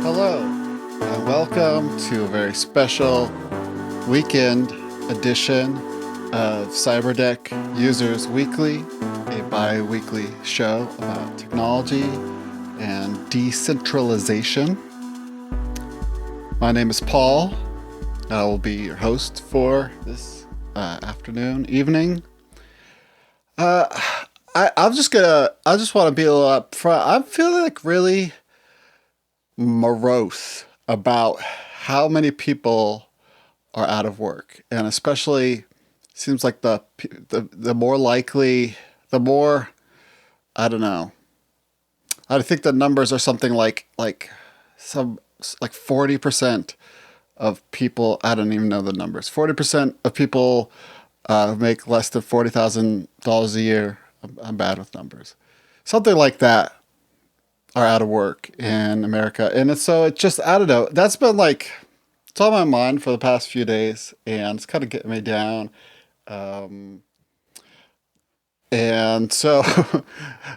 Hello, and welcome to a very special weekend edition of Cyberdeck Users Weekly, a bi-weekly show about technology and decentralization. My name is Paul. I will be your host for this evening. I just want to be a little upfront. I'm feeling like really morose about how many people are out of work, and especially seems like the more likely, the more, I don't know. I think the numbers are something like 40% of people. I don't even know the numbers. 40% of people make less than $40,000 a year. I'm bad with numbers. Something like that are out of work in America. And it just, I don't know. That's been like, it's on my mind for the past few days, and it's kind of getting me down. And so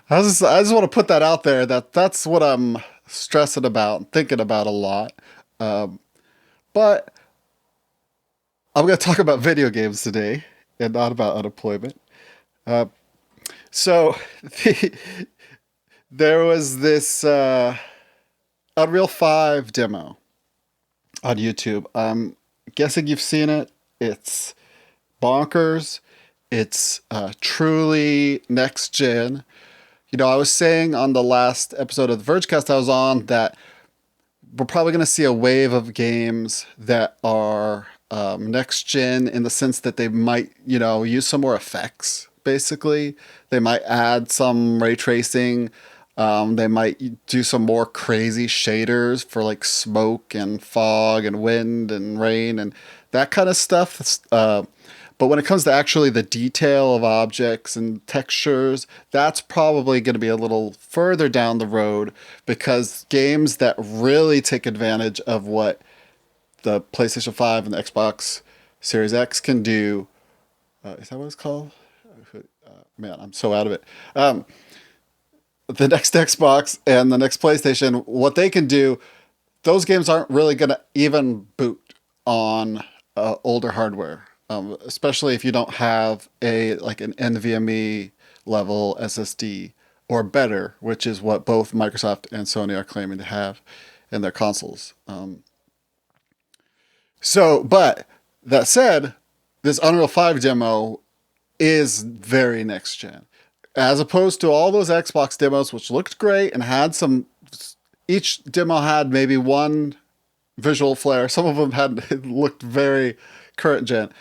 I just want to put that out there that's what I'm stressing about, thinking about a lot. But I'm going to talk about video games today and not about unemployment. So there was this Unreal 5 demo on YouTube. I'm guessing you've seen it. It's bonkers. It's truly next gen. You know, I was saying on the last episode of the Vergecast I was on that we're probably going to see a wave of games that are next gen in the sense that they might, use some more effects, basically. They might add some ray tracing. They might do some more crazy shaders for like smoke and fog and wind and rain and that kind of stuff. But when it comes to actually the detail of objects and textures, that's probably going to be a little further down the road, because games that really take advantage of what the PlayStation 5 and the Xbox Series X can do, is that what it's called? Man, I'm so out of it. The next Xbox and the next PlayStation, what they can do, those games aren't really going to even boot on older hardware. Especially if you don't have an NVMe level SSD or better, which is what both Microsoft and Sony are claiming to have in their consoles. But that said, this Unreal 5 demo is very next gen, as opposed to all those Xbox demos, which looked great and had each demo had maybe one visual flair. Some of them had looked very current gen.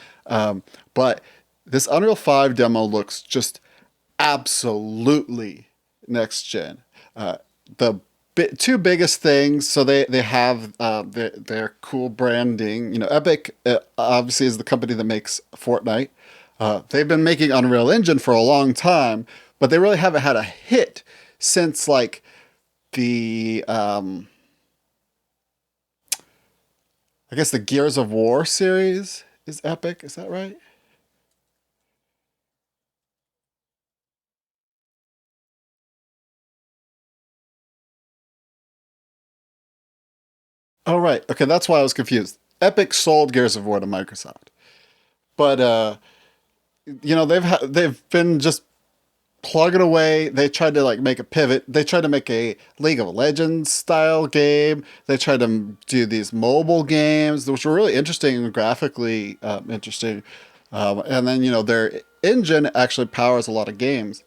But this Unreal 5 demo looks just absolutely next gen. The two biggest things, so they have their cool branding. You know, Epic obviously is the company that makes Fortnite. They've been making Unreal Engine for a long time, but they really haven't had a hit since like the I guess the Gears of War series is Epic. Is that right? Oh, right. Okay, that's why I was confused. Epic sold Gears of War to Microsoft, but they've been just plugging away. They tried to like make a pivot. They tried to make a League of Legends style game. They tried to do these mobile games, which were really interesting and graphically interesting. And then their engine actually powers a lot of games.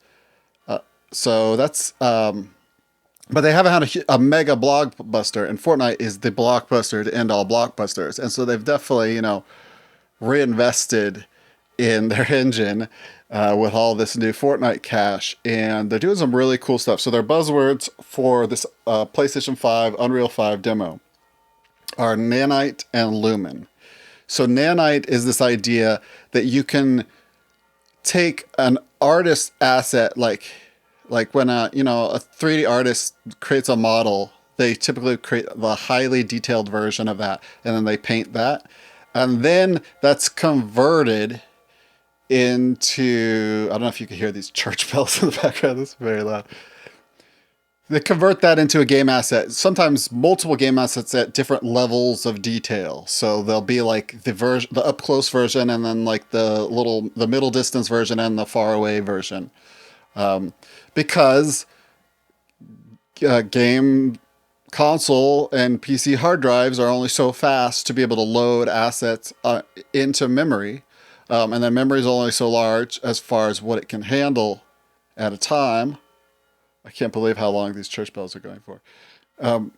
So that's but they haven't had a mega blockbuster, and Fortnite is the blockbuster to end all blockbusters. And so they've definitely, reinvested in their engine with all this new Fortnite cash, and they're doing some really cool stuff. So their buzzwords for this PlayStation 5 Unreal 5 demo are Nanite and Lumen. So Nanite is this idea that you can take an artist asset, like when a 3D artist creates a model, they typically create the highly detailed version of that, and then they paint that, and then that's converted into, I don't know if you can hear these church bells in the background. This is very loud. They convert that into a game asset. Sometimes multiple game assets at different levels of detail. So there'll be like the up close version, and then like the middle distance version, and the far away version. Because game console and PC hard drives are only so fast to be able to load assets into memory, and then memory is only so large as far as what it can handle at a time. I can't believe how long these church bells are going for. And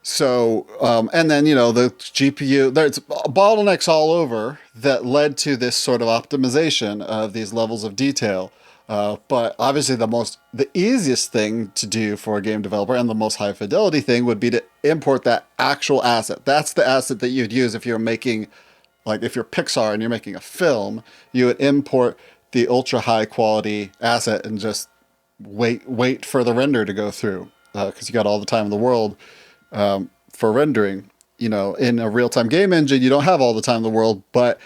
then, the GPU, there's bottlenecks all over that led to this sort of optimization of these levels of detail. But obviously the easiest thing to do for a game developer, and the most high fidelity thing, would be to import that actual asset. That's the asset that you'd use if you're making, like if you're Pixar and you're making a film, you would import the ultra high quality asset and just wait for the render to go through, because you got all the time in the world for rendering. In a real-time game engine, you don't have all the time in the world, but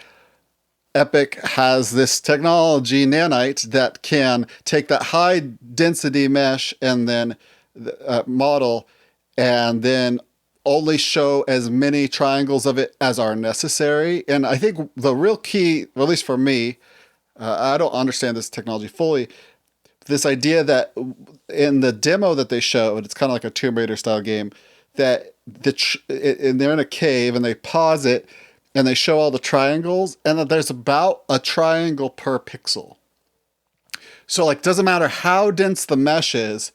Epic has this technology, Nanite, that can take that high density mesh and then model, and then only show as many triangles of it as are necessary. And I think the real key, at least for me, I don't understand this technology fully, this idea that in the demo that they showed, it's kind of like a Tomb Raider style game, that and they're in a cave and they pause it and they show all the triangles, and that there's about a triangle per pixel. So like, doesn't matter how dense the mesh is,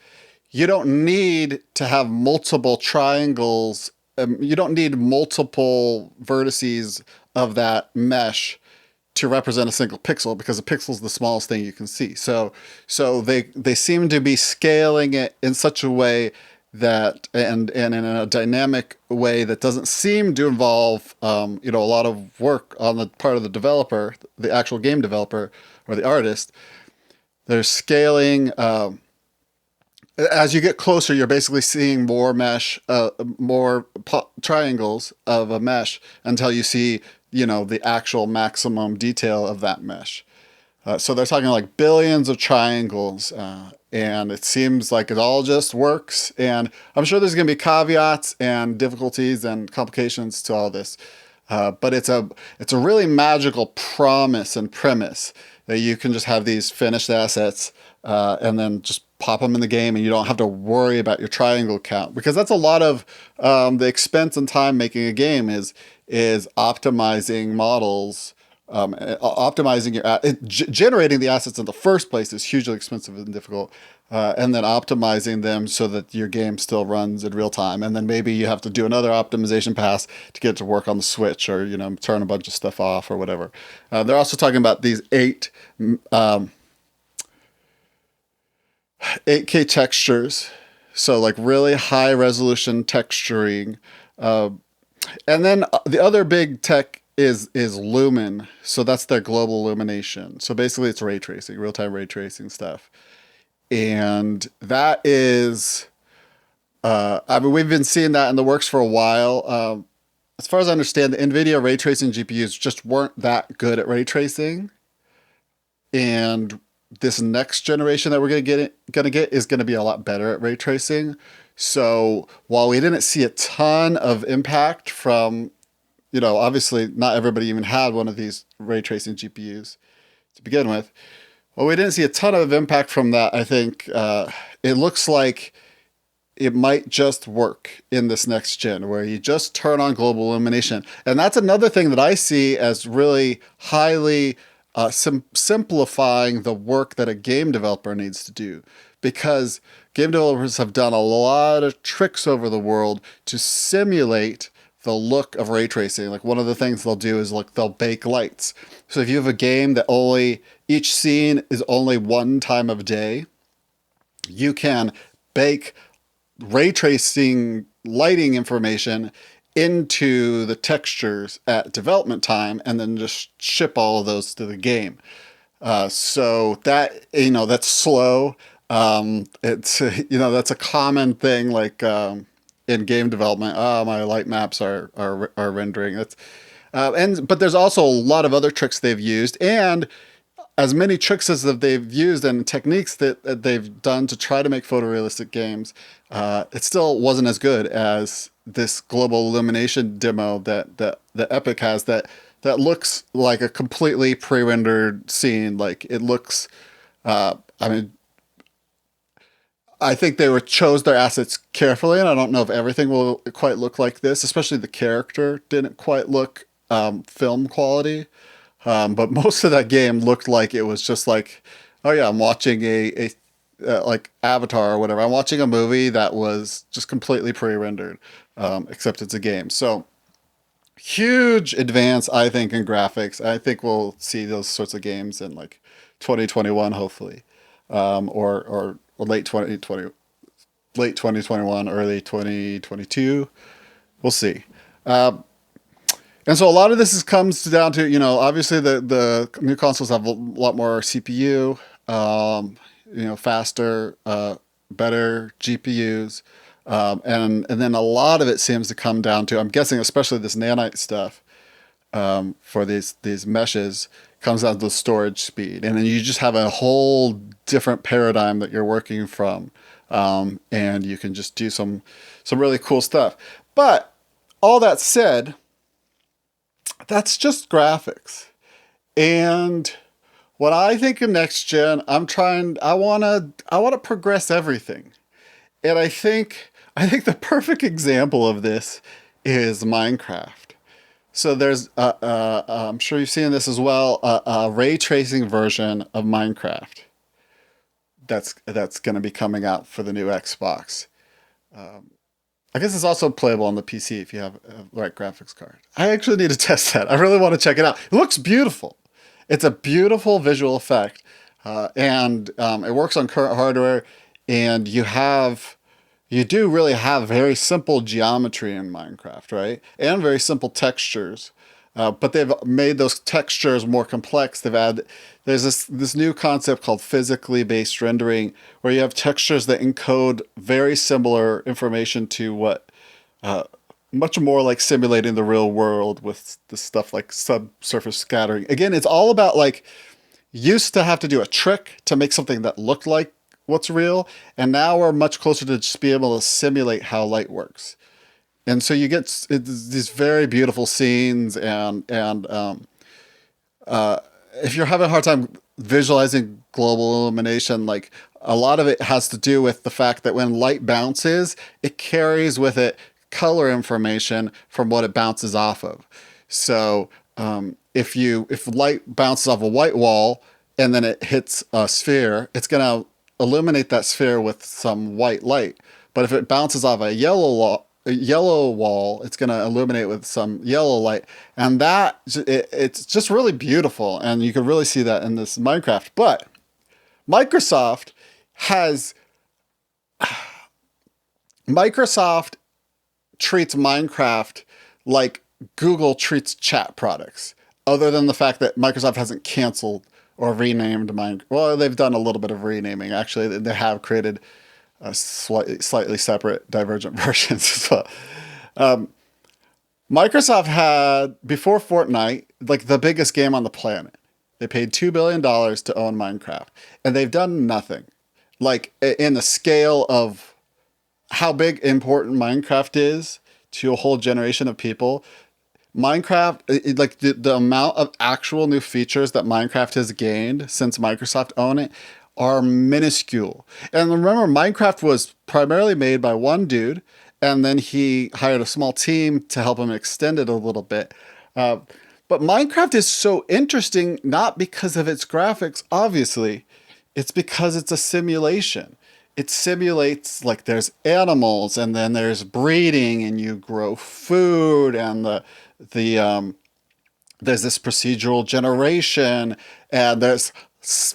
you don't need to have multiple triangles. You don't need multiple vertices of that mesh to represent a single pixel, because a pixel is the smallest thing you can see. So they seem to be scaling it in such a way that, and in a dynamic way that doesn't seem to involve a lot of work on the part of the developer, the actual game developer or the artist. They're scaling. As you get closer, you're basically seeing more mesh, triangles of a mesh, until you see the actual maximum detail of that mesh. So they're talking like billions of triangles, and it seems like it all just works. And I'm sure there's going to be caveats and difficulties and complications to all this, but it's a really magical promise and premise that you can just have these finished assets, and then just pop them in the game, and you don't have to worry about your triangle count, because that's a lot of the expense and time making a game is optimizing models. Optimizing generating the assets in the first place is hugely expensive and difficult, and then optimizing them so that your game still runs in real time, and then maybe you have to do another optimization pass to get it to work on the Switch, or turn a bunch of stuff off or whatever. They're also talking about these 8K textures, so like really high resolution texturing, and then the other big tech is Lumen. So that's their global illumination. So basically it's ray tracing, real-time ray tracing stuff. And that is, we've been seeing that in the works for a while. As far as I understand, the NVIDIA ray tracing GPUs just weren't that good at ray tracing. And this next generation that we're gonna get is gonna be a lot better at ray tracing. So while we didn't see a ton of impact from, obviously not everybody even had one of these ray tracing GPUs to begin with. Well, we didn't see a ton of impact from that. I think it looks like it might just work in this next gen, where you just turn on global illumination. And that's another thing that I see as really highly simplifying the work that a game developer needs to do, because game developers have done a lot of tricks over the world to simulate the look of ray tracing. Like, one of the things they'll do is they'll bake lights. So if you have a game that each scene is only one time of day, you can bake ray tracing lighting information into the textures at development time, and then just ship all of those to the game. So that, that's slow. It's, that's a common thing, like, in game development. My light maps are rendering. But there's also a lot of other tricks they've used, and as many tricks as that they've used and techniques that they've done to try to make photorealistic games, it still wasn't as good as this global illumination demo that Epic has that looks like a completely pre-rendered scene. Like it looks, I mean, I think they were chose their assets carefully, and I don't know if everything will quite look like this. Especially the character didn't quite look film quality, but most of that game looked like it was just like, oh yeah, I'm watching a like Avatar or whatever. I'm watching a movie that was just completely pre-rendered, except it's a game. So huge advance, I think, in graphics. I think we'll see those sorts of games in like 2021, hopefully, or late 2021, early 2022. We'll see. And so a lot of this comes down to, obviously the new consoles have a lot more CPU, faster, better GPUs. And then a lot of it seems to come down to, I'm guessing, especially this nanite stuff, for these meshes, comes down to the storage speed. And then you just have a whole different paradigm that you're working from. And you can just do some really cool stuff. But all that said, that's just graphics. And what I think of next gen, I want to progress everything. And I think the perfect example of this is Minecraft. So there's, I'm sure you've seen this as well, a ray tracing version of Minecraft that's going to be coming out for the new Xbox. I guess it's also playable on the PC if you have the right graphics card. I actually need to test that. I really want to check it out. It looks beautiful. It's a beautiful visual effect, and it works on current hardware. And you do really have very simple geometry in Minecraft, right? And very simple textures. But they've made those textures more complex. There's this new concept called physically based rendering, where you have textures that encode very similar information to what, much more like simulating the real world with this stuff like subsurface scattering. Again, it's all about like, used to have to do a trick to make something that looked like what's real, and now we're much closer to just be able to simulate how light works. And so you get these very beautiful scenes, and if you're having a hard time visualizing global illumination, like a lot of it has to do with the fact that when light bounces, it carries with it color information from what it bounces off of. So if light bounces off a white wall and then it hits a sphere, it's going to illuminate that sphere with some white light. But if it bounces off a yellow wall, it's going to illuminate with some yellow light. And it's just really beautiful. And you can really see that in this Minecraft. But Microsoft treats Minecraft like Google treats chat products, other than the fact that Microsoft hasn't canceled or renamed Minecraft. Well, they've done a little bit of renaming. Actually, they have created slightly separate, divergent versions as well. Microsoft had, before Fortnite, like the biggest game on the planet. They paid $2 billion to own Minecraft, and they've done nothing. Like, in the scale of how big important Minecraft is to a whole generation of people, Minecraft, like the amount of actual new features that Minecraft has gained since Microsoft owned it are minuscule. And remember, Minecraft was primarily made by one dude, and then he hired a small team to help him extend it a little bit. But Minecraft is so interesting, not because of its graphics, obviously. It's because it's a simulation. It simulates, like, there's animals, and then there's breeding, and you grow food, and there's this procedural generation, and there's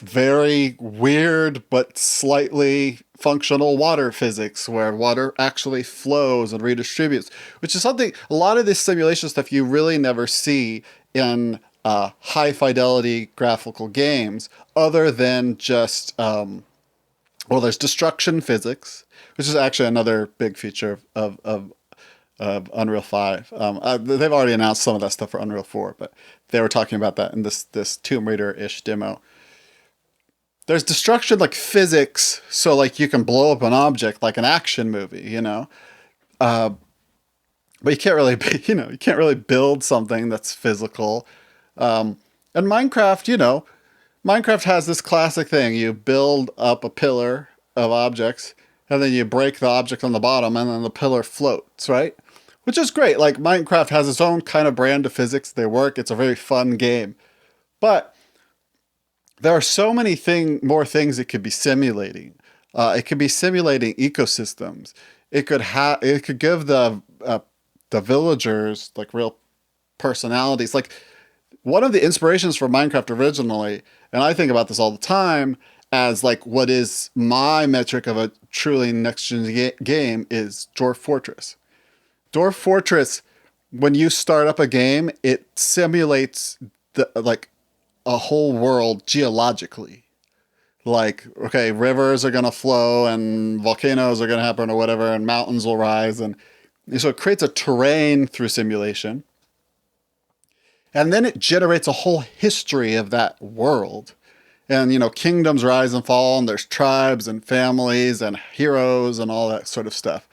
very weird but slightly functional water physics where water actually flows and redistributes, which is something, a lot of this simulation stuff you really never see in high fidelity graphical games, other than just, there's destruction physics, which is actually another big feature of Unreal 5. They've already announced some of that stuff for Unreal 4, but they were talking about that in this Tomb Raider-ish demo. there's destruction like physics, so like you can blow up an object like an action movie, uh, but you can't really you can't really build something that's physical. And Minecraft, Minecraft has this classic thing: you build up a pillar of objects, and then you break the object on the bottom, and then the pillar floats, right? Which is great. Like Minecraft has its own kind of brand of physics. They work. It's a very fun game. But there are so many more things it could be simulating. It could be simulating ecosystems. It could give the villagers like real personalities. Like one of the inspirations for Minecraft originally, and I think about this all the time as like what is my metric of a truly next gen game is Dwarf Fortress. Dwarf Fortress, when you start up a game, it simulates the like a whole world geologically. Like, okay, rivers are gonna flow and volcanoes are gonna happen or whatever, and mountains will rise, and so it creates a terrain through simulation. And then it generates a whole history of that world. And, kingdoms rise and fall, and there's tribes and families and heroes and all that sort of stuff.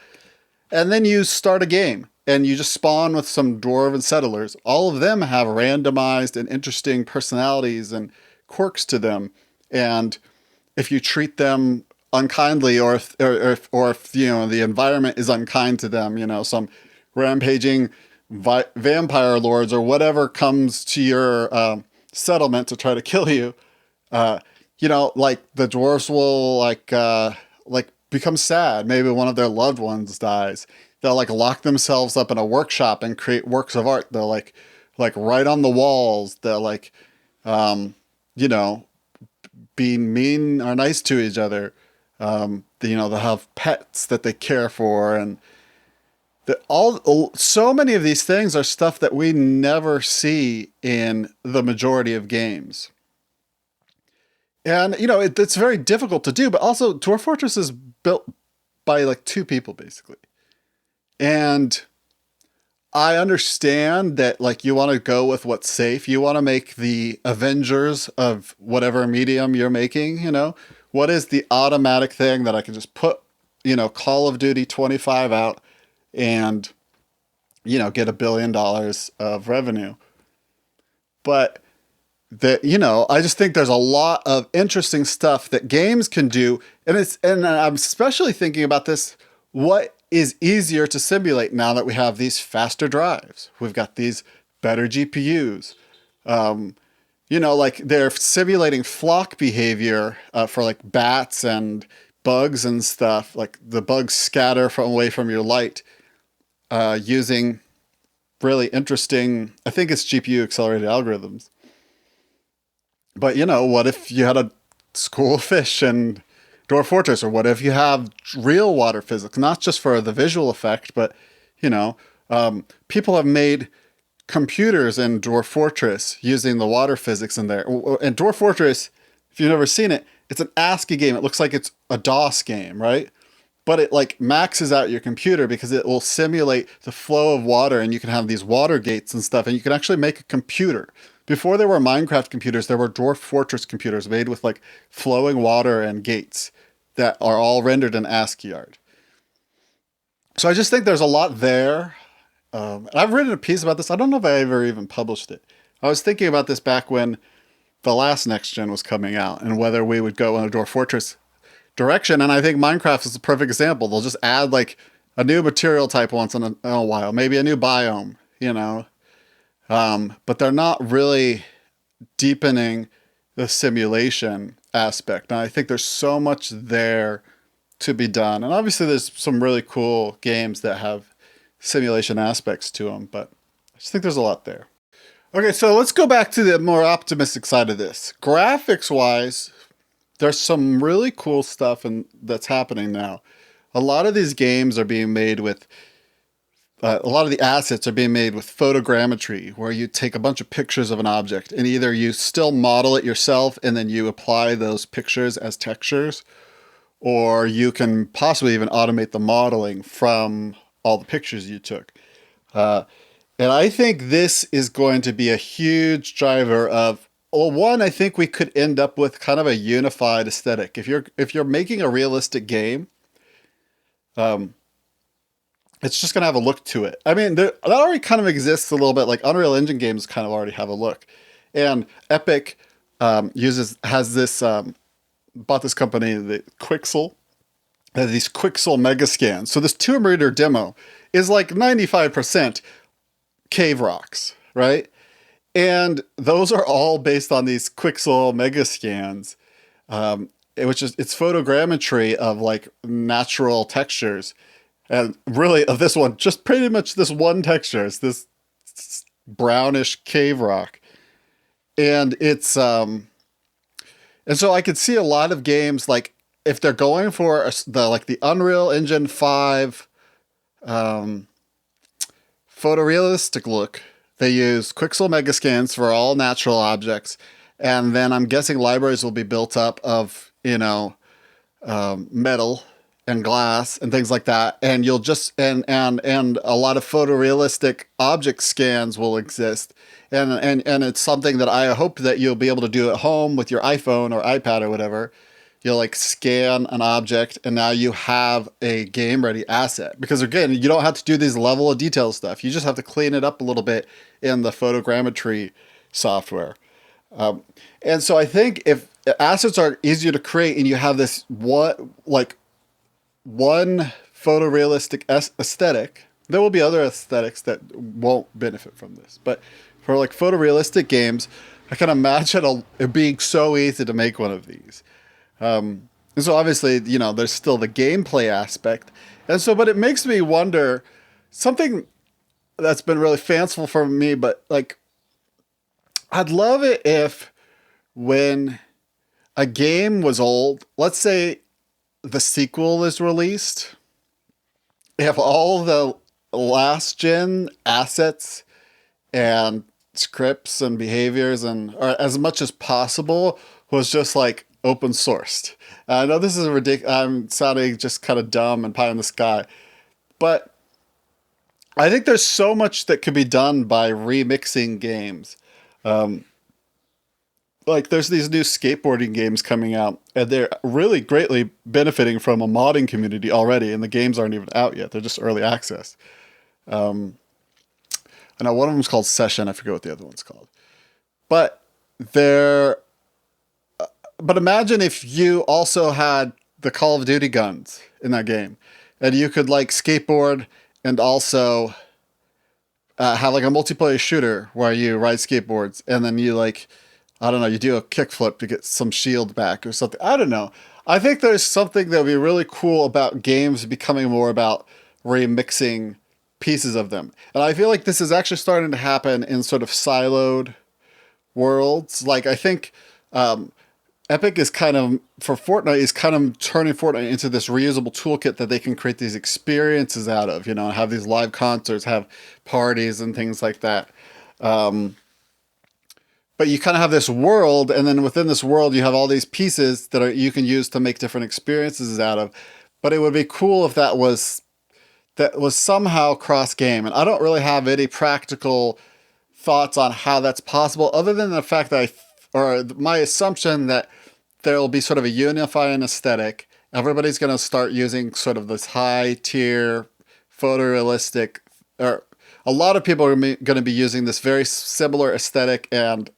And then you start a game, and you just spawn with some dwarven settlers. All of them have randomized and interesting personalities and quirks to them. And if you treat them unkindly, or if the environment is unkind to them, some rampaging vampire lords or whatever comes to your settlement to try to kill you, like the dwarves will like become sad. Maybe one of their loved ones dies. They'll like lock themselves up in a workshop and create works of art. They'll like write on the walls. They'll like, you know, be mean or nice to each other. They'll have pets that they care for, and so many of these things are stuff that we never see in the majority of games. And it's very difficult to do, but also Dwarf Fortress is built by like two people basically. And I understand that like you want to go with what's safe. You want to make the Avengers of whatever medium you're making, What is the automatic thing that I can just put, Call of Duty 25 out and, get $1 billion of revenue. But I just think there's a lot of interesting stuff that games can do. And I'm especially thinking about this. What is easier to simulate now that we have these faster drives? We've got these better GPUs. Like they're simulating flock behavior for like bats and bugs and stuff. Like the bugs scatter away from your light using really interesting, I think it's GPU accelerated algorithms. But what if you had a school of fish in Dwarf Fortress, or what if you have real water physics, not just for the visual effect, but people have made computers in Dwarf Fortress using the water physics in there. And Dwarf Fortress, if you've never seen it, it's an ASCII game. It looks like it's a DOS game, right? But it like maxes out your computer because it will simulate the flow of water, and you can have these water gates and stuff, and you can actually make a computer. Before there were Minecraft computers, there were Dwarf Fortress computers made with like flowing water and gates that are all rendered in ASCII art. So I just think there's a lot there. And I've written a piece about this. I don't know if I ever even published it. I was thinking about this back when the last next gen was coming out and whether we would go in a Dwarf Fortress direction. And I think Minecraft is a perfect example. They'll just add like a new material type once in a while, maybe a new biome, but they're not really deepening the simulation aspect. And I think there's so much there to be done. And obviously there's some really cool games that have simulation aspects to them, but I just think there's a lot there. Okay, so let's go back to the more optimistic side of this. Graphics wise, there's some really cool stuff that's happening now. A lot of these games are being made with a lot of the assets are being made with photogrammetry, where you take a bunch of pictures of an object and either you still model it yourself and then you apply those pictures as textures, or you can possibly even automate the modeling from all the pictures you took. And I think this is going to be a huge driver of well, one, I think we could end up with kind of a unified aesthetic. If you're making a realistic game, um, it's just gonna have a look to it. I mean, that already kind of exists a little bit. Like Unreal Engine games kind of already have a look, and Epic uses has this bought this company, the Quixel, these Quixel mega scans. So this Tomb Raider demo is like 95% cave rocks, right? And those are all based on these Quixel mega scans, which is it's photogrammetry of like natural textures, and really of this one, just pretty much this one texture. It's this brownish cave rock, and it's and so I could see a lot of games like if they're going for the Unreal Engine 5 um, photorealistic look, they use Quixel Megascans for all natural objects, and then I'm guessing libraries will be built up of metal and glass and things like that, and you'll just and a lot of photorealistic object scans will exist, and it's something that I hope that you'll be able to do at home with your iPhone or iPad or whatever. You'll like scan an object, and now you have a game ready asset. Because again, you don't have to do these level of detail stuff. You just have to clean it up a little bit in the photogrammetry software. And so I think if assets are easier to create, and you have this one photorealistic aesthetic, there will be other aesthetics that won't benefit from this. But for like photorealistic games, I can imagine it being so easy to make one of these. And so obviously, there's still the gameplay aspect. And so, but it makes me wonder something that's been really fanciful for me, but like, I'd love it if when a game was old, let's say the sequel is released, if all the last gen assets and scripts and behaviors or as much as possible was just like open sourced. I know this is ridiculous. I'm sounding just kind of dumb and pie in the sky, but I think there's so much that could be done by remixing games. Like there's these new skateboarding games coming out, and they're really greatly benefiting from a modding community already, and the games aren't even out yet. They're just early access. I know one of them's called Session. I forget what the other one's called. But they're But imagine if you also had the Call of Duty guns in that game, and you could like skateboard and also have like a multiplayer shooter where you ride skateboards, and then you I don't know, you do a kickflip to get some shield back or something. I don't know. I think there's something that would be really cool about games becoming more about remixing pieces of them. And I feel like this is actually starting to happen in sort of siloed worlds. Like I think Epic is kind of, for Fortnite, is kind of turning Fortnite into this reusable toolkit that they can create these experiences out of, have these live concerts, have parties and things like that. But you kind of have this world, and then within this world, you have all these pieces you can use to make different experiences out of. But it would be cool if that was somehow cross game. And I don't really have any practical thoughts on how that's possible, other than the fact that my assumption that there will be sort of a unifying aesthetic. Everybody's going to start using sort of this high tier photorealistic, or a lot of people are going to be using this very similar aesthetic and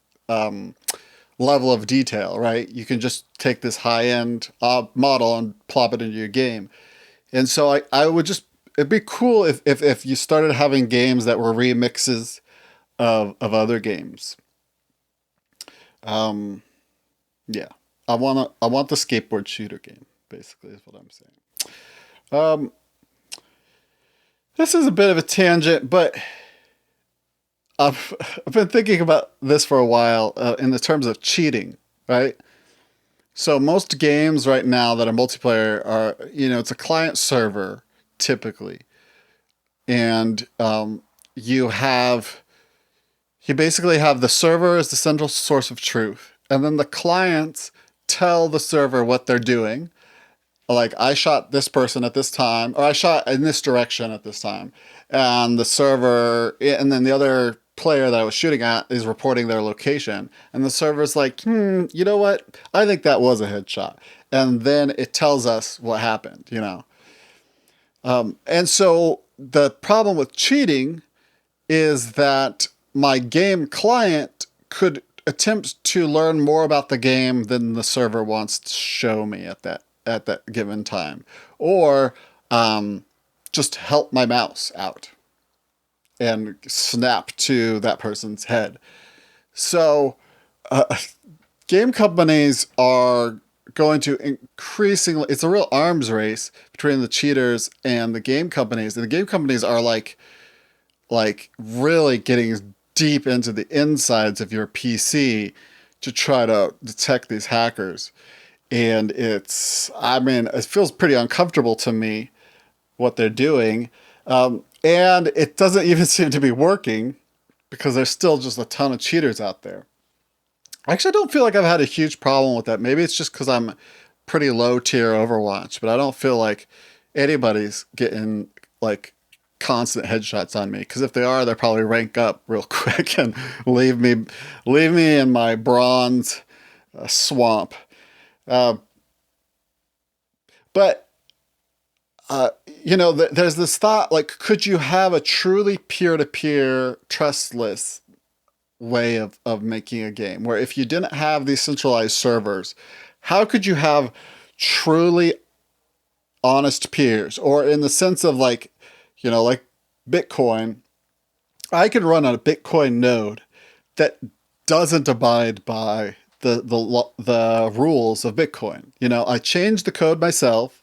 level of detail, right? You can just take this high end model and plop it into your game. And so I would it'd be cool if you started having games that were remixes of other games. Yeah, I want the skateboard shooter game, basically, is what I'm saying. This is a bit of a tangent, but I've been thinking about this for a while in the terms of cheating, right? So most games right now that are multiplayer are, it's a client server typically, and you basically have the server as the central source of truth, and then the clients tell the server what they're doing. Like, I shot this person at this time, or I shot in this direction at this time. And the server, and then the other player that I was shooting at is reporting their location, and the server's like, you know what? I think that was a headshot, and then it tells us what happened. And so the problem with cheating is that my game client could attempt to learn more about the game than the server wants to show me at that given time, or just help my mouse out and snap to that person's head. So game companies are going to increasingly, it's a real arms race between the cheaters and the game companies. And the game companies are like really getting deep into the insides of your PC to try to detect these hackers. And it feels pretty uncomfortable to me what they're doing. And it doesn't even seem to be working because there's still just a ton of cheaters out there. I actually don't feel like I've had a huge problem with that. Maybe it's just because I'm pretty low tier Overwatch, but I don't feel like anybody's getting like constant headshots on me. Because if they are, they probably rank up real quick and leave me in my bronze swamp. But there's this thought like, could you have a truly peer-to-peer, trustless way of making a game where if you didn't have these centralized servers, how could you have truly honest peers? Or in the sense of like Bitcoin, I can run on a Bitcoin node that doesn't abide by the rules of Bitcoin. I change the code myself,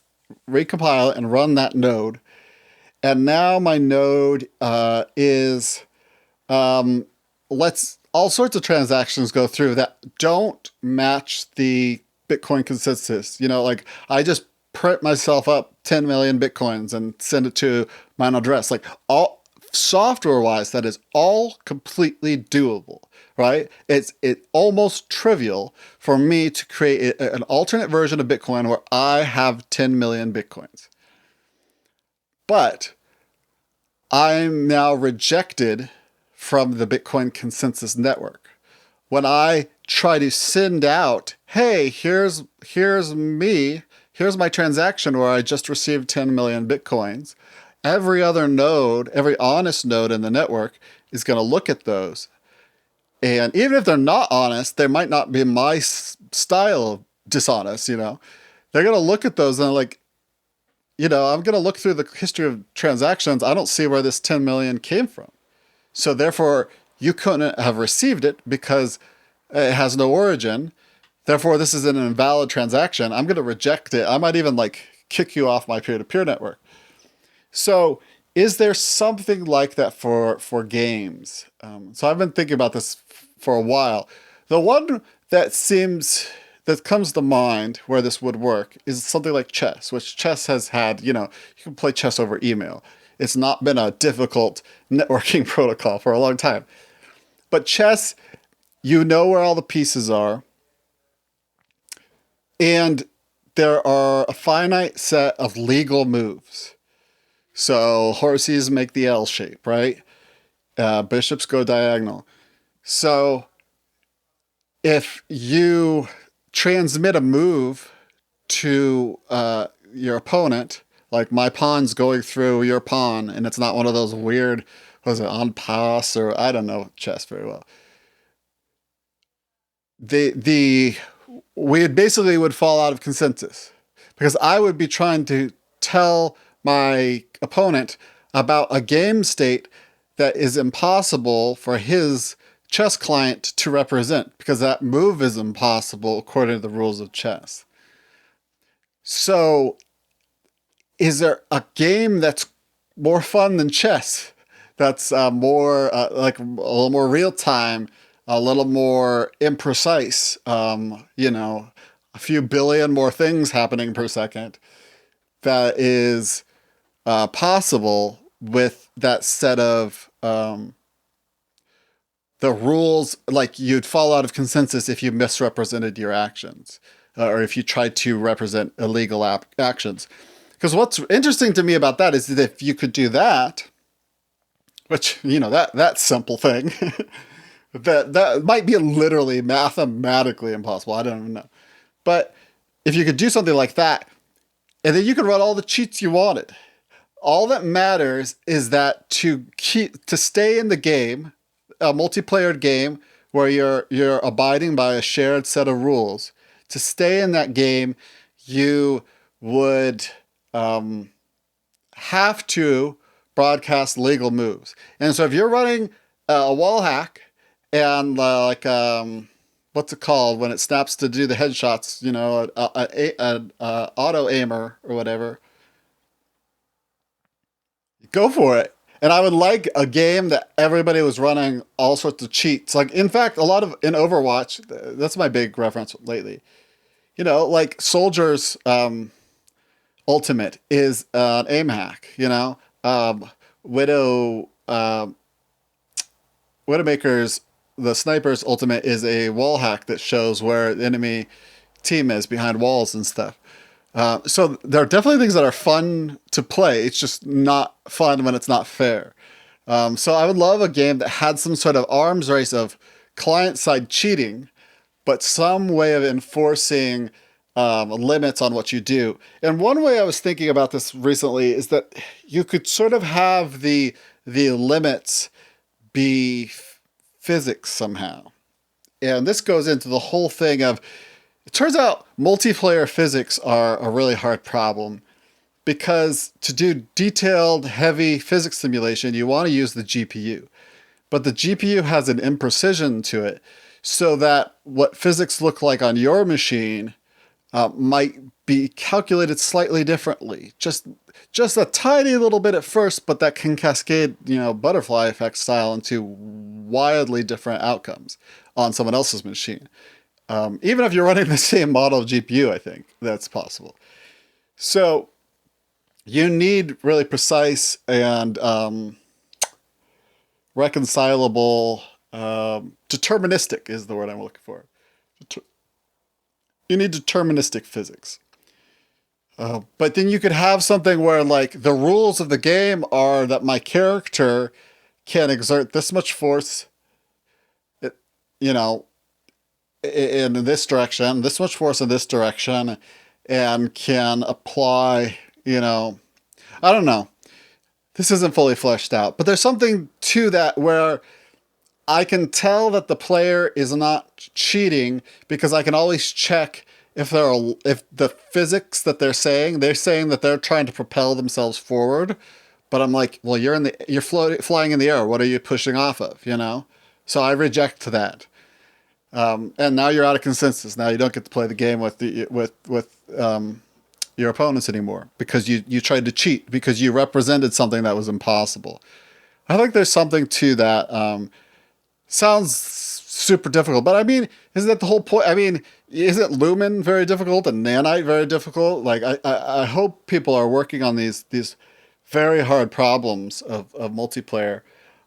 recompile it, and run that node. And now my node is lets all sorts of transactions go through that don't match the Bitcoin consensus. Like I just print myself up 10 million Bitcoins and send it to my address. Like all software wise, that is all completely doable, right? It's almost trivial for me to create an alternate version of Bitcoin where I have 10 million Bitcoins. But I'm now rejected from the Bitcoin consensus network. When I try to send out, hey, here's me, here's my transaction where I just received 10 million Bitcoins, every other node, every honest node in the network is going to look at those. And even if they're not honest, they might not be my style of dishonest, They're going to look at those and like, I'm going to look through the history of transactions. I don't see where this 10 million came from. So therefore, you couldn't have received it because it has no origin. Therefore, this is an invalid transaction. I'm going to reject it. I might even like kick you off my peer-to-peer network. So is there something like that for games? So I've been thinking about this for a while. The one that comes to mind where this would work is something like chess, which chess has had, you can play chess over email. It's not been a difficult networking protocol for a long time. But chess, you know where all the pieces are. And there are a finite set of legal moves. So horses make the L shape, right? Bishops go diagonal. So if you transmit a move to your opponent, like my pawn's going through your pawn, and it's not one of those weird, en passe, or I don't know chess very well. We basically would fall out of consensus because I would be trying to tell my opponent about a game state that is impossible for his chess client to represent because that move is impossible according to the rules of chess. So is there a game that's more fun than chess? That's more like a little more real time, a little more imprecise, a few billion more things happening per second that is possible with that set of the rules. Like you'd fall out of consensus if you misrepresented your actions or if you tried to represent illegal actions. Because what's interesting to me about that is that if you could do that, which, that simple thing, that might be literally mathematically impossible. I don't even know. But if you could do something like that, and then you could run all the cheats you wanted. All that matters is that to stay in the game, a multiplayer game where you're abiding by a shared set of rules. To stay in that game, you would have to broadcast legal moves. And so if you're running a wall hack and what's it called when it snaps to do the headshots, an auto aimer or whatever, go for it. And I would like a game that everybody was running all sorts of cheats. Like, in fact, in Overwatch, that's my big reference lately. Like Soldier's ultimate is an aim hack, Widow, Widowmaker's, the sniper's ultimate is a wall hack that shows where the enemy team is behind walls and stuff. So there are definitely things that are fun to play. It's just not fun when it's not fair. So I would love a game that had some sort of arms race of client-side cheating, but some way of enforcing limits on what you do. And one way I was thinking about this recently is that you could sort of have the limits be physics somehow. And this goes into the whole thing of, it turns out multiplayer physics are a really hard problem, because to do detailed, heavy physics simulation, you want to use the GPU. But the GPU has an imprecision to it, so that what physics look like on your machine might be calculated slightly differently. Just a tiny little bit at first, but that can cascade, butterfly effect style into wildly different outcomes on someone else's machine. Even if you're running the same model of GPU, I think that's possible. So you need really precise and reconcilable, deterministic is the word I'm looking for. You need deterministic physics. But then you could have something where, like, the rules of the game are that my character can exert this much force, in this direction, this much force in this direction, and can apply, I don't know. This isn't fully fleshed out, but there's something to that where I can tell that the player is not cheating because I can always check if the physics that they're saying that they're trying to propel themselves forward, but I'm like, well, you're flying in the air. What are you pushing off of? So I reject that. And now you're out of consensus. Now you don't get to play the game with your opponents anymore because you tried to cheat because you represented something that was impossible. I think there's something to that. Sounds super difficult, but I mean, isn't that the whole point? I mean, isn't Lumen very difficult and Nanite very difficult? Like, I hope people are working on these very hard problems of multiplayer.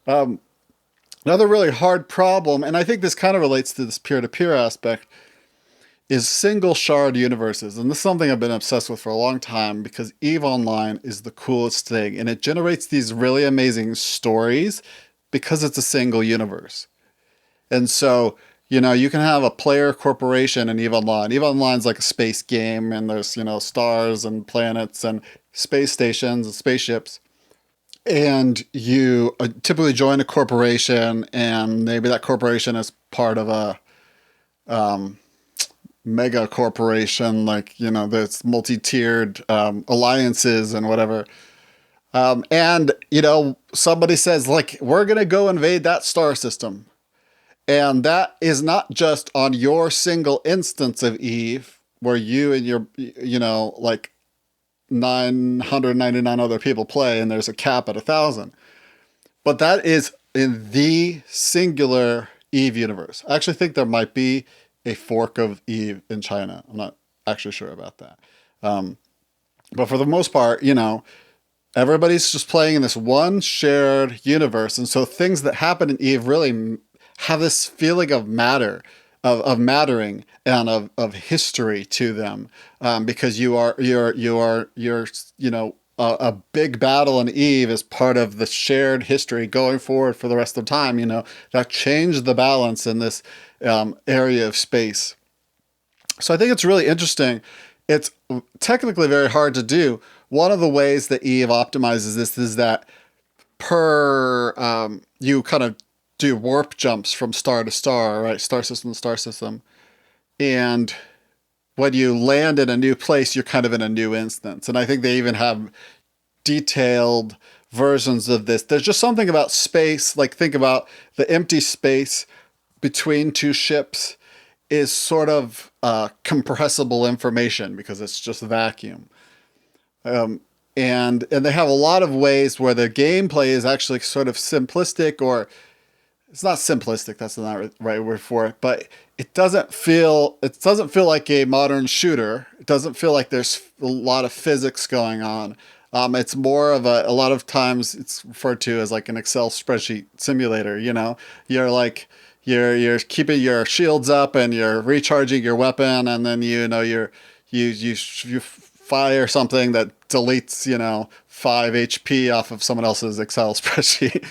Another really hard problem, and I think this kind of relates to this peer-to-peer aspect, is single shard universes. And this is something I've been obsessed with for a long time because EVE Online is the coolest thing. And it generates these really amazing stories because it's a single universe. And so, you can have a player corporation in EVE Online. EVE Online's like a space game, and there's, stars and planets and space stations and spaceships. And you typically join a corporation, and maybe that corporation is part of a mega corporation, like, that's multi-tiered alliances and whatever. And, somebody says, like, we're going to go invade that star system. And that is not just on your single instance of EVE, where you and your, 999 other people play, and there's a cap at 1,000. But that is in the singular EVE universe. I actually think there might be a fork of EVE in China. I'm not actually sure about that. But for the most part, everybody's just playing in this one shared universe. And so things that happen in EVE really have this feeling of matter, of mattering, and of history to them, because you're a big battle in Eve is part of the shared history going forward for the rest of time, that changed the balance in this area of space. So I think it's really interesting. It's technically very hard to do. One of the ways that Eve optimizes this is that you kind of do warp jumps from star to star, right? Star system to star system. And when you land in a new place, you're kind of in a new instance. And I think they even have detailed versions of this. There's just something about space, like think about the empty space between two ships is sort of compressible information because it's just vacuum. And they have a lot of ways where the gameplay is actually sort of simplistic, or it's not simplistic, that's not the right word for it, but it doesn't feel like a modern shooter. It doesn't feel like there's a lot of physics going on. It's more of a lot of times it's referred to as like an Excel spreadsheet simulator. You're like you're keeping your shields up and you're recharging your weapon, and then you fire something that deletes 5 HP off of someone else's Excel spreadsheet.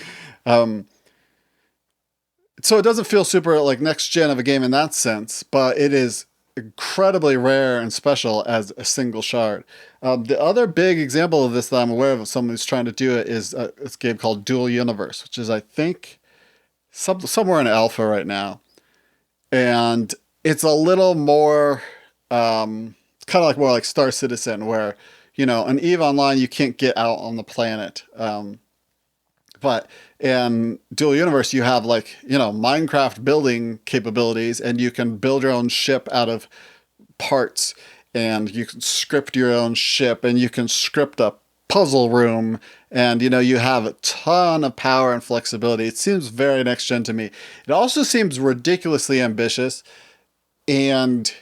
So it doesn't feel super like next gen of a game in that sense, but it is incredibly rare and special as a single shard. The other big example of this that I'm aware of someone who's trying to do it is this game called Dual Universe, which is, I think, somewhere in alpha right now. And it's a little more, kind of like more like Star Citizen, where, in EVE Online, you can't get out on the planet. But in Dual Universe, you have Minecraft building capabilities, and you can build your own ship out of parts, and you can script your own ship, and you can script a puzzle room, and you have a ton of power and flexibility. It seems very next gen to me. It also seems ridiculously ambitious, and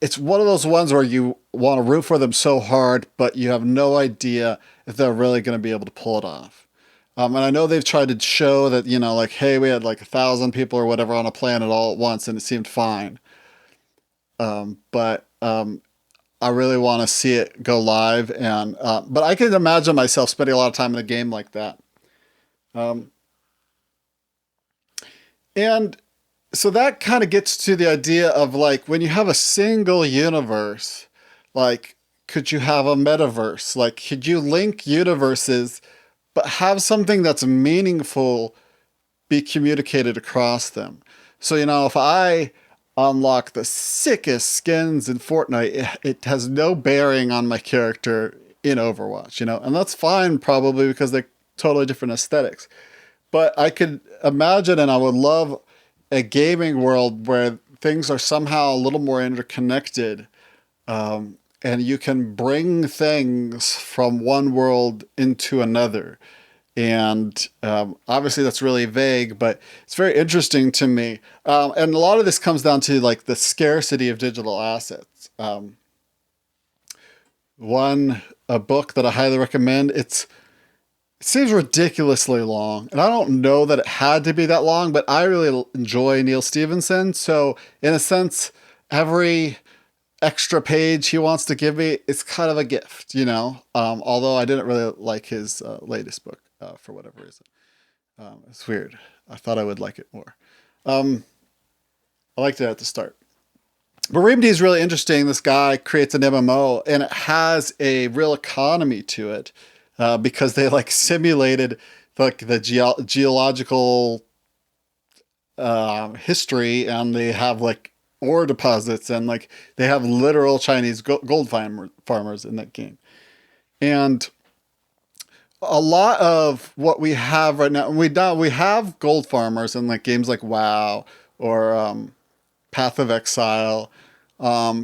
it's one of those ones where you want to root for them so hard, but you have no idea if they're really going to be able to pull it off. And I know they've tried to show that, hey, we had 1,000 people or whatever on a planet all at once, and it seemed fine. But I really want to see it go live, but I can imagine myself spending a lot of time in a game like that. And so that kind of gets to the idea of when you have a single universe, could you have a metaverse? Could you link universes, but have something that's meaningful be communicated across them? So, if I unlock the sickest skins in Fortnite, it has no bearing on my character in Overwatch, and that's fine probably because they're totally different aesthetics. But I could imagine, and I would love a gaming world where things are somehow a little more interconnected, and you can bring things from one world into another. And obviously that's really vague, but it's very interesting to me. And a lot of this comes down to the scarcity of digital assets. A book that I highly recommend, it seems ridiculously long, and I don't know that it had to be that long, but I really enjoy Neil Stephenson. So in a sense, every extra page he wants to give me, it's kind of a gift, although I didn't really like his latest book for whatever reason. It's weird. I thought I would like it more. I liked it at the start. But ReamD is really interesting. This guy creates an MMO, and it has a real economy to it. Because they simulated the geological history, and they have ore deposits, and they have literal Chinese gold farmers in that game. And a lot of what we have right now, we have gold farmers in games like WoW or Path of Exile.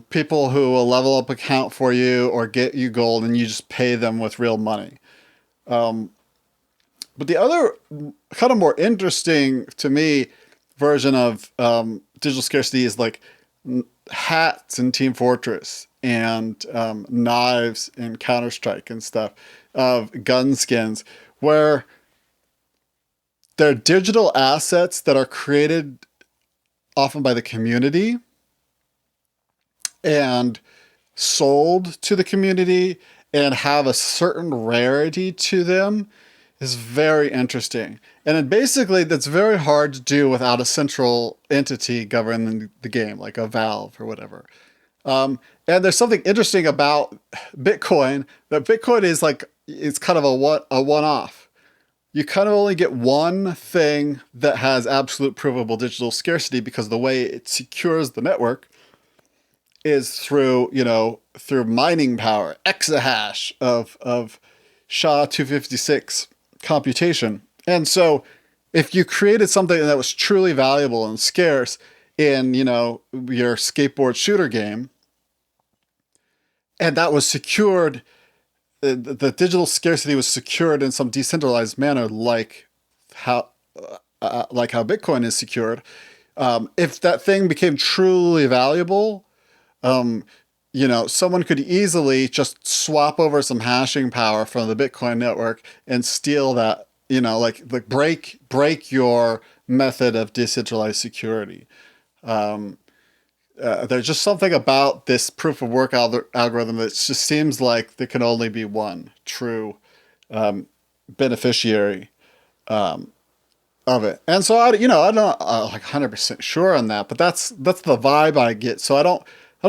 People who will level up account for you or get you gold, and you just pay them with real money. But the other kind of more interesting to me version of digital scarcity is hats in Team Fortress, and knives in Counter-Strike and stuff, of gun skins, where they're digital assets that are created often by the community and sold to the community, and have a certain rarity to them is very interesting. And it basically, that's very hard to do without a central entity governing the game, like a Valve or whatever. And there's something interesting about Bitcoin, that Bitcoin is like, it's kind of a one-off. You kind of only get one thing that has absolute provable digital scarcity, because the way it secures the network is through, through mining power, exahash of SHA-256 computation. And so if you created something that was truly valuable and scarce in, your skateboard shooter game, and that was secured, the digital scarcity was secured in some decentralized manner, how how Bitcoin is secured. If that thing became truly valuable, someone could easily just swap over some hashing power from the Bitcoin network and steal that, like break your method of decentralized security. There's just something about this proof of work algorithm that just seems like there can only be one true beneficiary of it. And so I'm not like 100% sure on that, but that's the vibe I get. So I don't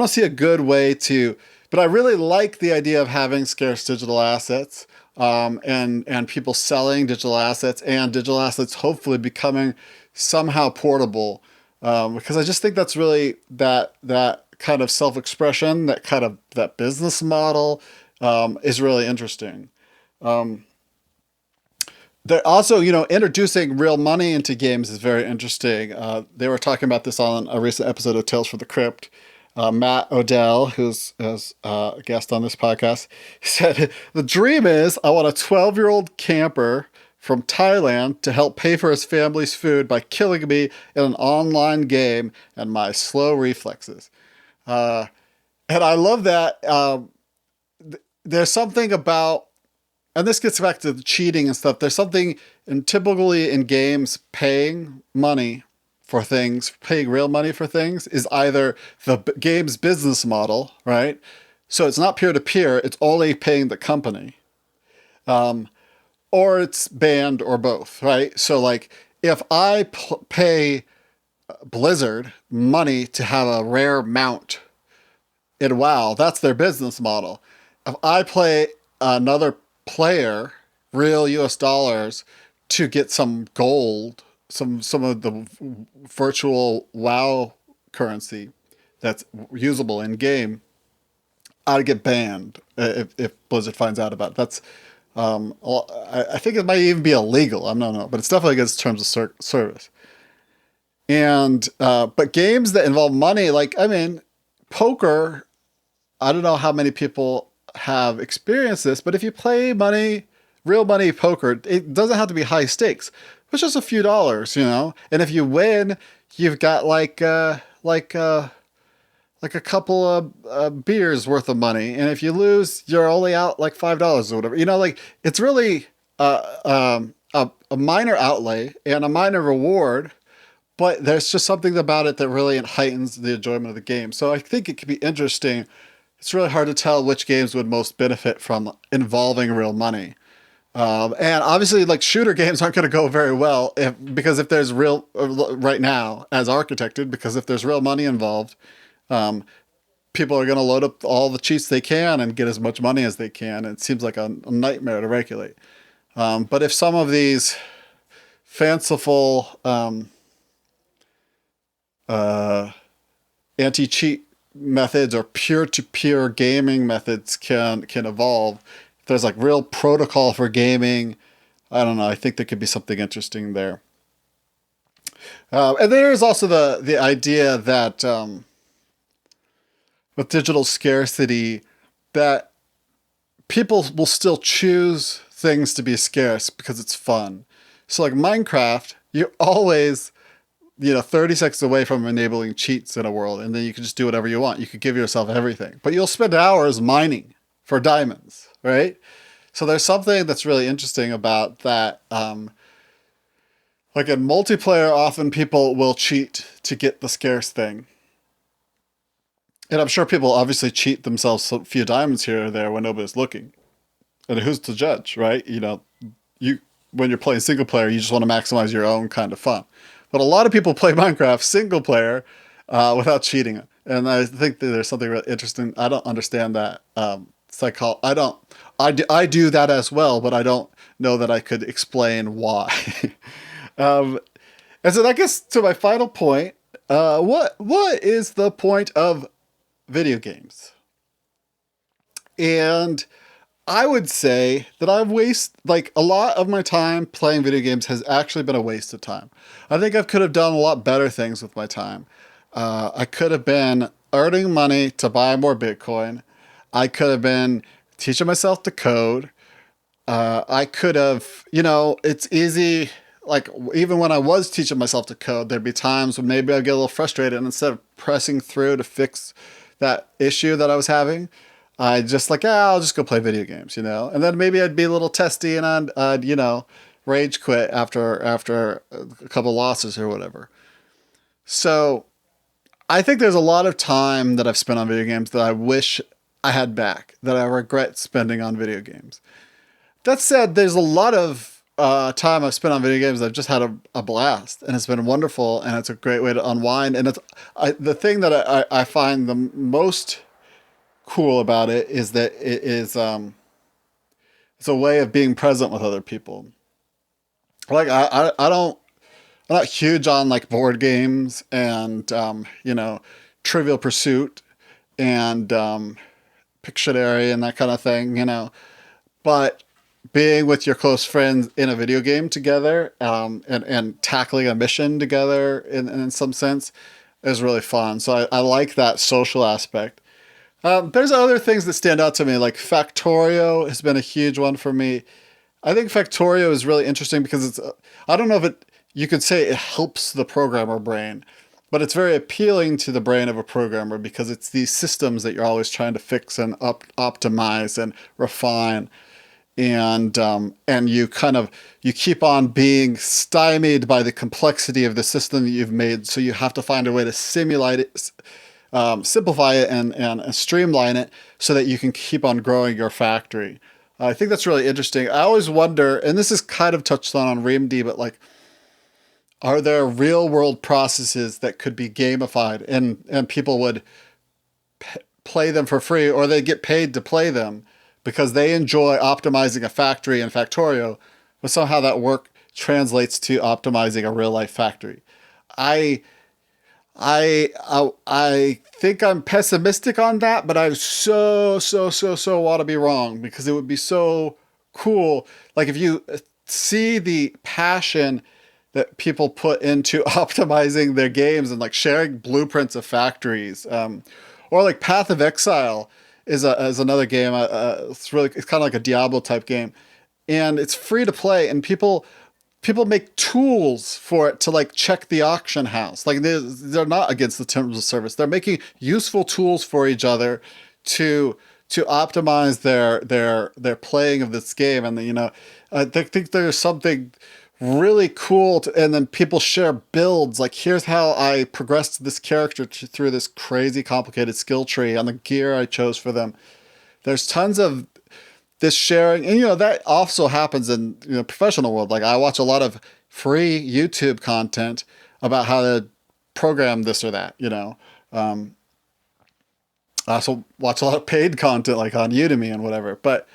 see a good way to, but I really like the idea of having scarce digital assets, and people selling digital assets, and digital assets hopefully becoming somehow portable, because I just think that's really that kind of self-expression, that business model, is really interesting. They're also, introducing real money into games is very interesting. They were talking about this on a recent episode of Tales from the Crypt. Matt Odell, who's a guest on this podcast, said, "The dream is I want a 12-year-old camper from Thailand to help pay for his family's food by killing me in an online game and my slow reflexes." And I love that. There's something about, and this gets back to the cheating and stuff. There's something typically in games, paying money for things, paying real money for things, is either the game's business model, right? So it's not peer-to-peer, it's only paying the company. Or it's banned, or both, right? So like, if I pay Blizzard money to have a rare mount in WoW, that's their business model. If I pay another player real US dollars to get some gold, some of the virtual WoW currency that's usable in game, I'd get banned if Blizzard finds out about it. That's I think it might even be illegal. I don't know, but it's definitely against terms of service. And but games that involve money, poker, I don't know how many people have experienced this, but if you play real money poker, it doesn't have to be high stakes. It's just a few dollars, and if you win, you've got like a couple of beers worth of money, and if you lose, you're only out like $5 or whatever. It's really a minor outlay and a minor reward, but there's just something about it that really heightens the enjoyment of the game. So I think it could be interesting. It's really hard to tell which games would most benefit from involving real money. And obviously, like, shooter games aren't going to go very well because if there's real right now as architected, because if there's real money involved, people are going to load up all the cheats they can and get as much money as they can. It seems like a nightmare to regulate. But if some of these fanciful anti-cheat methods or peer-to-peer gaming methods can evolve, if there's like real protocol for gaming, I don't know, I think there could be something interesting there. And there's also the idea that with digital scarcity, that people will still choose things to be scarce because it's fun. So like Minecraft, you're always 30 seconds away from enabling cheats in a world, and then you can just do whatever you want. You could give yourself everything, but you'll spend hours mining for diamonds, right? So there's something that's really interesting about that. Like in multiplayer, often people will cheat to get the scarce thing. And I'm sure people obviously cheat themselves a few diamonds here or there when nobody's looking. And who's to judge, right? You when you're playing single player, you just want to maximize your own kind of fun. But a lot of people play Minecraft single player without cheating, and I think that there's something really interesting. I don't understand that I don't. I do that as well, but I don't know that I could explain why. um, and so that gets to my final point. What is the point of video games? And I would say that I've wasted like a lot of my time playing video games has actually been a waste of time. I think I could have done a lot better things with my time. I could have been earning money to buy more Bitcoin. I could have been teaching myself to code. I could have, it's easy. Like even when I was teaching myself to code, there'd be times when maybe I'd get a little frustrated, and instead of pressing through to fix that issue that I was having, I just like, I'll just go play video games, and then maybe I'd be a little testy, and I'd rage quit after a couple losses or whatever. So I think there's a lot of time that I've spent on video games that I wish I had back, that I regret spending on video games. That said, there's a lot of time I've spent on video games. I've just had a blast, and it's been wonderful, and it's a great way to unwind. And the thing that I find the most cool about it is that it is it's a way of being present with other people. Like I don't I'm not huge on like board games and Trivial Pursuit and Pictionary and that kind of thing, but being with your close friends in a video game together and tackling a mission together in some sense is really fun. So I like that social aspect. There's other things that stand out to me, like Factorio has been a huge one for me. I think Factorio is really interesting because I don't know if you could say it helps the programmer brain, but it's very appealing to the brain of a programmer because it's these systems that you're always trying to fix and optimize and refine. And you keep on being stymied by the complexity of the system that you've made. So you have to find a way to simulate it, simplify it and streamline it so that you can keep on growing your factory. I think that's really interesting. I always wonder, and this is kind of touched on ReamD, but like, are there real world processes that could be gamified and people would play them for free, or they get paid to play them because they enjoy optimizing a factory in Factorio, but somehow that work translates to optimizing a real life factory. I I think I'm pessimistic on that, but I so want to be wrong because it would be so cool. Like if you see the passion that people put into optimizing their games and like sharing blueprints of factories, or like Path of Exile is another game. It's kind of like a Diablo type game, and it's free to play, and people make tools for it to like check the auction house. Like they're not against the terms of service. They're making useful tools for each other to optimize their playing of this game. And I think there's something really cool and then people share builds. Like here's how I progressed this character through this crazy complicated skill tree on the gear I chose for them. There's tons of this sharing, and that also happens in professional world. Like I watch a lot of free YouTube content about how to program this or that. I also watch a lot of paid content like on Udemy and whatever. But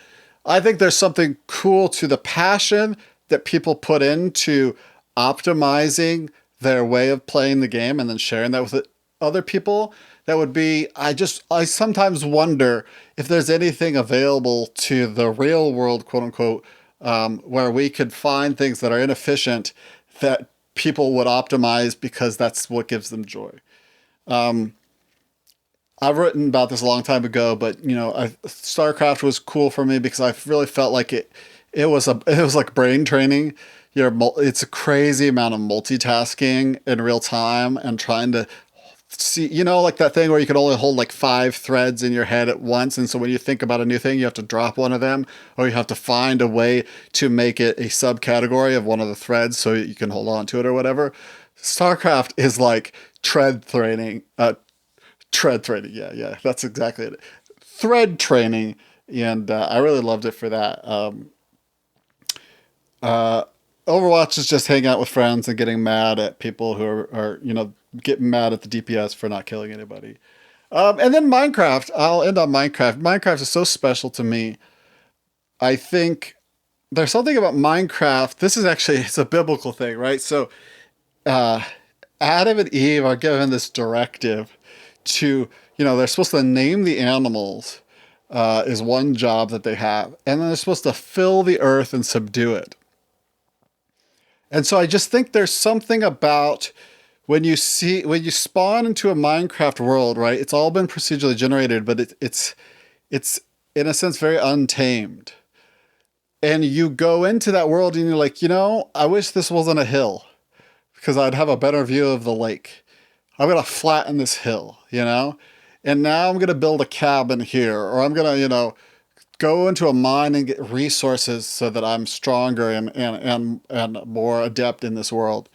I think there's something cool to the passion that people put into optimizing their way of playing the game and then sharing that with other people. That would be, I sometimes wonder if there's anything available to the real world, quote unquote, where we could find things that are inefficient that people would optimize because that's what gives them joy. I've written about this a long time ago, but StarCraft was cool for me because I really felt like it was like brain training. It's a crazy amount of multitasking in real time and trying to see, like that thing where you can only hold like 5 threads in your head at once. And so when you think about a new thing, you have to drop one of them, or you have to find a way to make it a subcategory of one of the threads so you can hold on to it or whatever. StarCraft is like Tread training. Yeah, that's exactly it. Thread training, and I really loved it for that. Uh, Overwatch is just hanging out with friends and getting mad at people who are getting mad at the DPS for not killing anybody. And then Minecraft. I'll end on Minecraft. Minecraft is so special to me. I think there's something about Minecraft. This is actually, it's a biblical thing, right? So uh, Adam and Eve are given this directive to, they're supposed to name the animals, is one job that they have. And then they're supposed to fill the earth and subdue it. And so I just think there's something about when you spawn into a Minecraft world, right? It's all been procedurally generated, but it's in a sense very untamed. And you go into that world and you're like, I wish this wasn't a hill because I'd have a better view of the lake. I'm going to flatten this hill, and now I'm going to build a cabin here, or I'm going to, go into a mine and get resources so that I'm stronger and more adept in this world.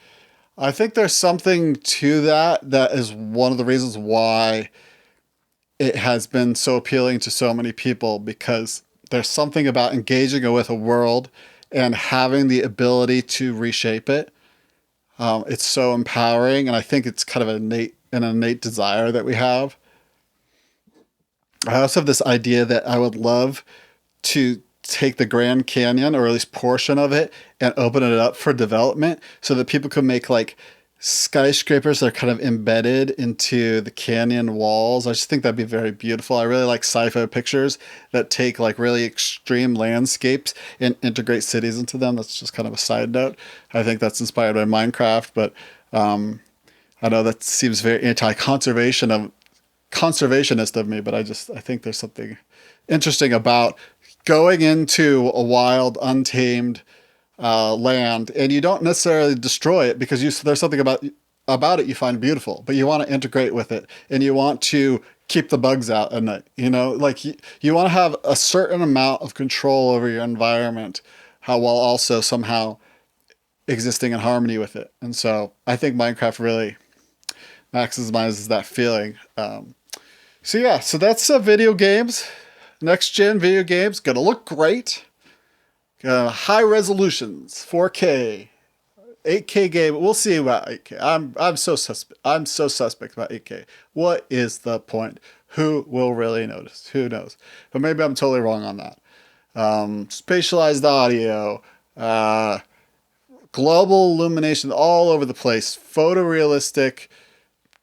I think there's something to that is one of the reasons why it has been so appealing to so many people, because there's something about engaging with a world and having the ability to reshape it. It's so empowering, and I think it's kind of an innate desire that we have. I also have this idea that I would love to take the Grand Canyon, or at least portion of it, and open it up for development so that people can make like skyscrapers that are kind of embedded into the canyon walls. I just think that'd be very beautiful. I really like sci-fi pictures that take like really extreme landscapes and integrate cities into them. That's just kind of a side note. I think that's inspired by Minecraft, but I know that seems very conservationist of me, but I think there's something interesting about going into a wild, untamed land, and you don't necessarily destroy it because there's something about it you find beautiful, but you want to integrate with it, and you want to keep the bugs out at night. Like you want to have a certain amount of control over your environment, while also somehow existing in harmony with it. And so I think Minecraft really maximizes that feeling. So that's video games. Next gen video games gonna look great. High resolutions, 4K, 8K game. We'll see about 8K. I'm so suspect about 8K. What is the point? Who will really notice? Who knows? But maybe I'm totally wrong on that. Spatialized audio, global illumination all over the place, photorealistic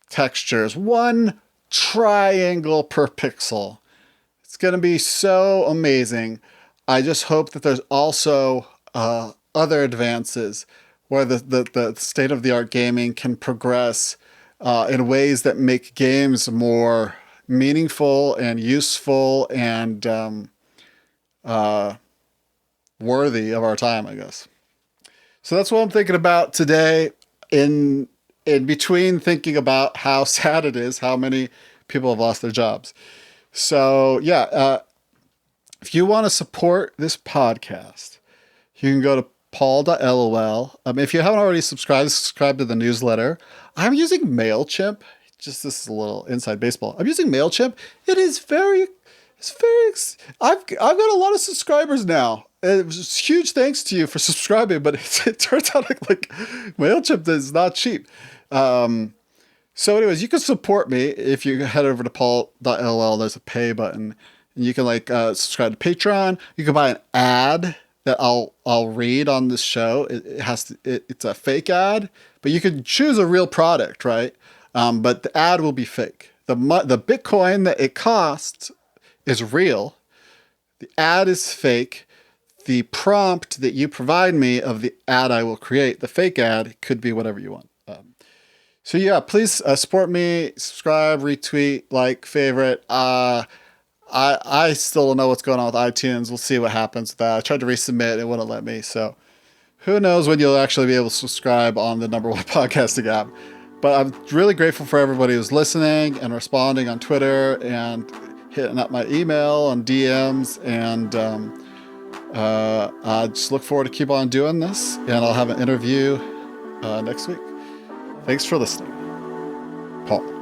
textures, one triangle per pixel. It's going to be so amazing. I just hope that there's also other advances where the state-of-the-art gaming can progress in ways that make games more meaningful and useful and worthy of our time, I guess. So that's what I'm thinking about today, in between thinking about how sad it is, how many people have lost their jobs. So if you want to support this podcast, you can go to paul.lol. If you haven't already subscribe to the newsletter. I'm using MailChimp. Just this is a little inside baseball. I'm using MailChimp. I've got a lot of subscribers now. It was huge thanks to you for subscribing, but it turns out like MailChimp is not cheap. So anyways, you can support me if you head over to paul.ll. There's a pay button, and you can subscribe to Patreon. You can buy an ad that I'll read on this show. It's a fake ad, but you can choose a real product, right? But the ad will be fake. The Bitcoin that it costs is real. The ad is fake. The prompt that you provide me of the ad I will create, the fake ad, could be whatever you want. Please support me, subscribe, retweet, like, favorite. I still don't know what's going on with iTunes. We'll see what happens with that. I tried to resubmit, it wouldn't let me. So who knows when you'll actually be able to subscribe on the number one podcasting app. But I'm really grateful for everybody who's listening and responding on Twitter and hitting up my email on DMs. And I just look forward to keep on doing this. And I'll have an interview next week. Thanks for listening. Paul.